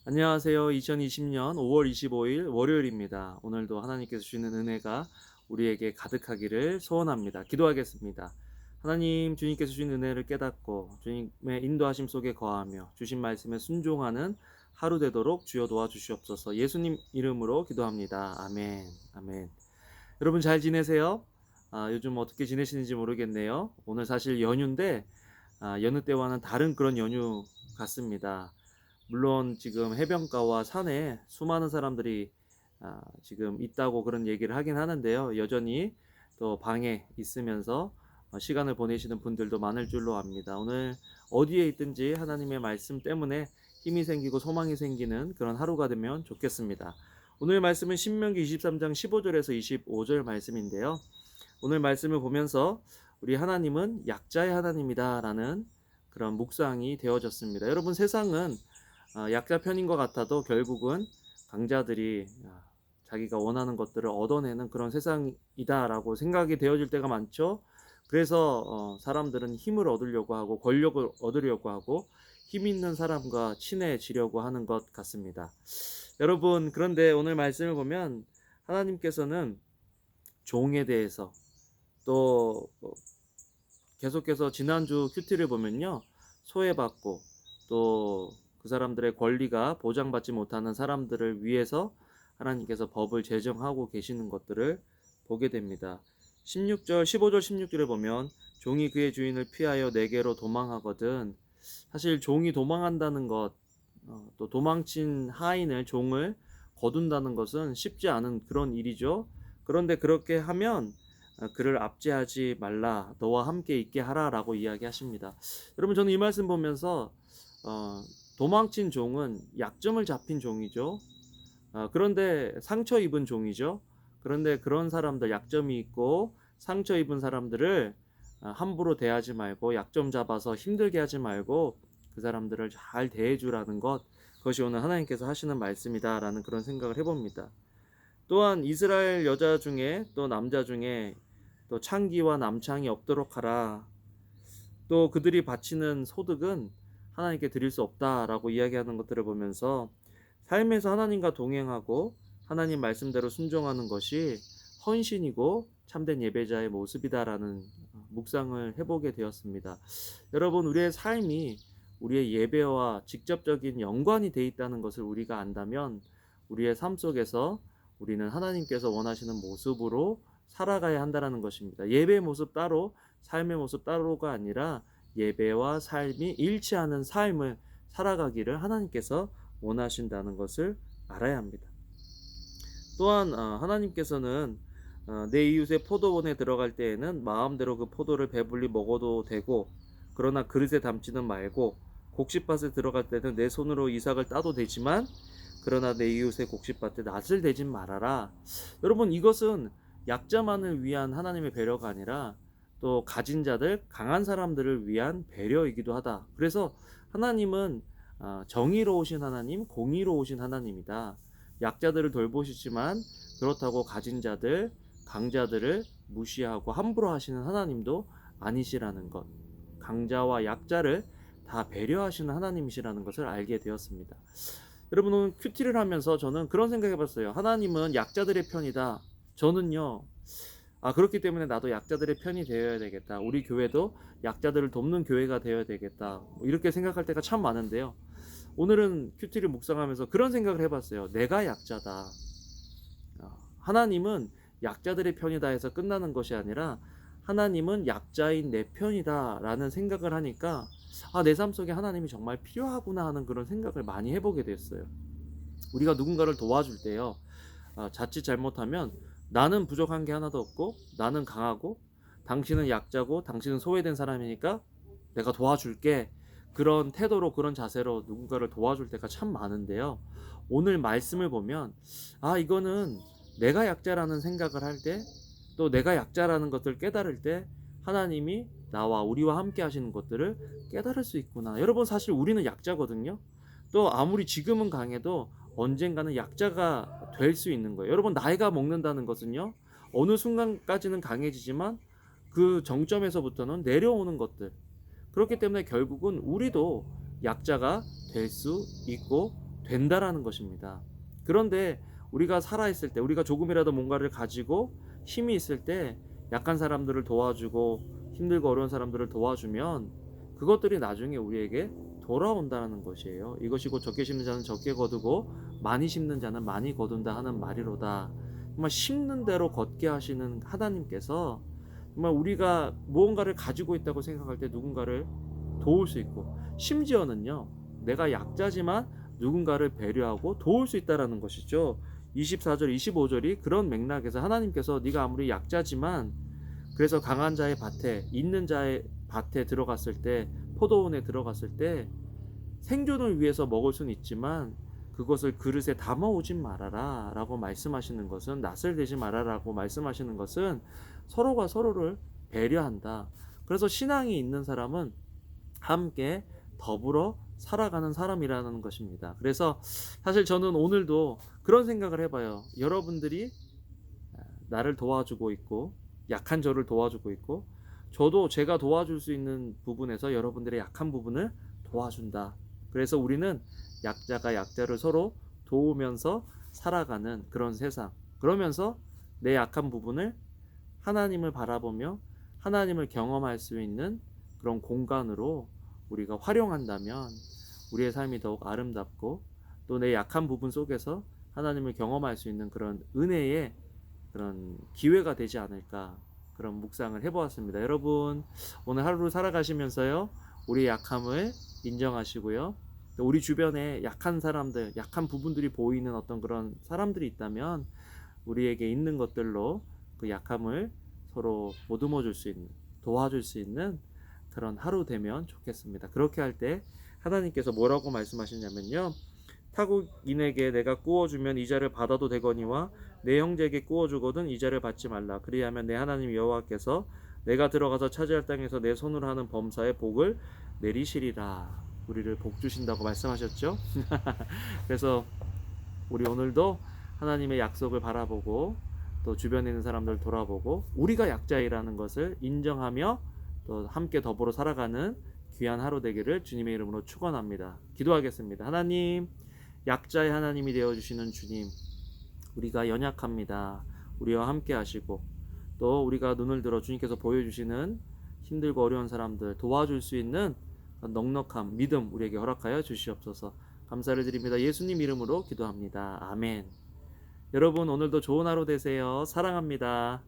안녕하세요. 2020년 5월 25일 월요일입니다. 오늘도 하나님께서 주시는 은혜가 우리에게 가득하기를 소원합니다. 기도하겠습니다. 하나님, 주님께서 주신 은혜를 깨닫고 주님의 인도하심 속에 거하며 주신 말씀에 순종하는 하루 되도록 주여 도와주시옵소서. 예수님 이름으로 기도합니다. 아멘. 아멘. 여러분 잘 지내세요? 요즘 어떻게 지내시는지 모르겠네요. 오늘 사실 연휴인데 여느 때와는 다른 그런 연휴 같습니다. 물론 지금 해변가와 산에 수많은 사람들이 지금 있다고 그런 얘기를 하긴 하는데요. 여전히 또 방에 있으면서 시간을 보내시는 분들도 많을 줄로 압니다. 오늘 어디에 있든지 하나님의 말씀 때문에 힘이 생기고 소망이 생기는 그런 하루가 되면 좋겠습니다. 오늘 말씀은 신명기 23장 15절에서 25절 말씀인데요. 오늘 말씀을 보면서 우리 하나님은 약자의 하나님이다라는 그런 묵상이 되어졌습니다. 여러분, 세상은 약자 편인 것 같아도 결국은 강자들이 자기가 원하는 것들을 얻어내는 그런 세상이다라고 생각이 되어질 때가 많죠. 그래서 사람들은 힘을 얻으려고 하고 권력을 얻으려고 하고 힘 있는 사람과 친해지려고 하는 것 같습니다. 여러분, 그런데 오늘 말씀을 보면 하나님께서는 종에 대해서 또 계속해서 지난주 큐티를 보면요, 소외받고 또 그 사람들의 권리가 보장받지 못하는 사람들을 위해서 하나님께서 법을 제정하고 계시는 것들을 보게 됩니다. 15절 16절을 보면 종이 그의 주인을 피하여 내게로 도망하거든. 사실 종이 도망한다는 것, 또 도망친 하인을 종을 거둔다는 것은 쉽지 않은 그런 일이죠. 그런데 그렇게 하면 그를 압제하지 말라, 너와 함께 있게 하라라고 이야기하십니다. 여러분, 저는 이 말씀 보면서 도망친 종은 약점을 잡힌 종이죠. 그런데 상처 입은 종이죠. 그런데 그런 사람들, 약점이 있고 상처 입은 사람들을 함부로 대하지 말고 약점 잡아서 힘들게 하지 말고 그 사람들을 잘 대해주라는 것, 그것이 오늘 하나님께서 하시는 말씀이다라는 그런 생각을 해봅니다. 또한 이스라엘 여자 중에 또 남자 중에 또 창기와 남창이 없도록 하라. 또 그들이 바치는 소득은 하나님께 드릴 수 없다라고 이야기하는 것들을 보면서 삶에서 하나님과 동행하고 하나님 말씀대로 순종하는 것이 헌신이고 참된 예배자의 모습이다라는 묵상을 해보게 되었습니다. 여러분, 우리의 삶이 우리의 예배와 직접적인 연관이 돼 있다는 것을 우리가 안다면 우리의 삶 속에서 우리는 하나님께서 원하시는 모습으로 살아가야 한다는 것입니다. 예배의 모습 따로, 삶의 모습 따로가 아니라 예배와 삶이 일치하는 삶을 살아가기를 하나님께서 원하신다는 것을 알아야 합니다. 또한 하나님께서는 내 이웃의 포도원에 들어갈 때에는 마음대로 그 포도를 배불리 먹어도 되고, 그러나 그릇에 담지는 말고, 곡식밭에 들어갈 때는 내 손으로 이삭을 따도 되지만 그러나 내 이웃의 곡식밭에 낫을 대진 말아라. 여러분, 이것은 약자만을 위한 하나님의 배려가 아니라 또 가진 자들, 강한 사람들을 위한 배려이기도 하다. 그래서 하나님은 정의로우신 하나님, 공의로우신 하나님이다. 약자들을 돌보시지만 그렇다고 가진 자들, 강자들을 무시하고 함부로 하시는 하나님도 아니시라는 것, 강자와 약자를 다 배려하시는 하나님이시라는 것을 알게 되었습니다. 여러분, 오늘 큐티를 하면서 저는 그런 생각 해봤어요. 하나님은 약자들의 편이다. 저는요, 그렇기 때문에 나도 약자들의 편이 되어야 되겠다. 우리 교회도 약자들을 돕는 교회가 되어야 되겠다. 이렇게 생각할 때가 참 많은데요. 오늘은 큐티를 묵상하면서 그런 생각을 해봤어요. 내가 약자다. 하나님은 약자들의 편이다 해서 끝나는 것이 아니라 하나님은 약자인 내 편이다 라는 생각을 하니까 내 삶 속에 하나님이 정말 필요하구나 하는 그런 생각을 많이 해보게 됐어요. 우리가 누군가를 도와줄 때요, 자칫 잘못하면 나는 부족한 게 하나도 없고 나는 강하고 당신은 약자고 당신은 소외된 사람이니까 내가 도와줄게, 그런 태도로 그런 자세로 누군가를 도와줄 때가 참 많은데요. 오늘 말씀을 보면 이거는 내가 약자라는 생각을 할 때, 또 내가 약자라는 것을 깨달을 때 하나님이 나와 우리와 함께 하시는 것들을 깨달을 수 있구나. 여러분, 사실 우리는 약자거든요. 또 아무리 지금은 강해도 언젠가는 약자가 될 수 있는 거예요. 여러분, 나이가 먹는다는 것은요, 어느 순간까지는 강해지지만 그 정점에서부터는 내려오는 것들, 그렇기 때문에 결국은 우리도 약자가 될 수 있고 된다라는 것입니다. 그런데 우리가 살아있을 때, 우리가 조금이라도 뭔가를 가지고 힘이 있을 때 약한 사람들을 도와주고 힘들고 어려운 사람들을 도와주면 그것들이 나중에 우리에게 돌아온다는 것이에요. 이것이 곧 적게 심는 자는 적게 거두고 많이 심는 자는 많이 거둔다 하는 말이로다. 정말 심는 대로 걷게 하시는 하나님께서 정말 우리가 무언가를 가지고 있다고 생각할 때 누군가를 도울 수 있고, 심지어는요, 내가 약자지만 누군가를 배려하고 도울 수 있다라는 것이죠. 24절 25절이 그런 맥락에서 하나님께서 네가 아무리 약자지만, 그래서 강한 자의 밭에, 있는 자의 밭에 들어갔을 때, 포도원에 들어갔을 때 생존을 위해서 먹을 수는 있지만 그것을 그릇에 담아오진 말아라 라고 말씀하시는 것은, 낯을 대지 말아라고 말씀하시는 것은 서로가 서로를 배려한다. 그래서 신앙이 있는 사람은 함께 더불어 살아가는 사람이라는 것입니다. 그래서 사실 저는 오늘도 그런 생각을 해봐요. 여러분들이 나를 도와주고 있고 약한 저를 도와주고 있고, 저도 제가 도와줄 수 있는 부분에서 여러분들의 약한 부분을 도와준다. 그래서 우리는 약자가 약자를 서로 도우면서 살아가는 그런 세상. 그러면서 내 약한 부분을 하나님을 바라보며 하나님을 경험할 수 있는 그런 공간으로 우리가 활용한다면 우리의 삶이 더욱 아름답고, 또 내 약한 부분 속에서 하나님을 경험할 수 있는 그런 은혜의 그런 기회가 되지 않을까, 그런 묵상을 해보았습니다. 여러분, 오늘 하루를 살아가시면서요, 우리의 약함을 인정하시고요, 또 우리 주변에 약한 사람들, 약한 부분들이 보이는 어떤 그런 사람들이 있다면 우리에게 있는 것들로 그 약함을 서로 보듬어 줄 수 있는, 도와줄 수 있는 그런 하루 되면 좋겠습니다. 그렇게 할 때 하나님께서 뭐라고 말씀하시냐면요, 타국인에게 내가 구워주면 이자를 받아도 되거니와 내 형제에게 구워주거든 이자를 받지 말라. 그리하면 내 하나님 여호와께서 내가 들어가서 차지할 땅에서 내 손으로 하는 범사에 복을 내리시리라. 우리를 복 주신다고 말씀하셨죠. 그래서 우리 오늘도 하나님의 약속을 바라보고, 또 주변에 있는 사람들 돌아보고 우리가 약자이라는 것을 인정하며 또 함께 더불어 살아가는 귀한 하루 되기를 주님의 이름으로 축원합니다. 기도하겠습니다. 하나님, 약자의 하나님이 되어주시는 주님, 우리가 연약합니다. 우리와 함께 하시고, 또 우리가 눈을 들어 주님께서 보여주시는 힘들고 어려운 사람들 도와줄 수 있는 넉넉함, 믿음 우리에게 허락하여 주시옵소서. 감사를 드립니다. 예수님 이름으로 기도합니다. 아멘. 여러분, 오늘도 좋은 하루 되세요. 사랑합니다.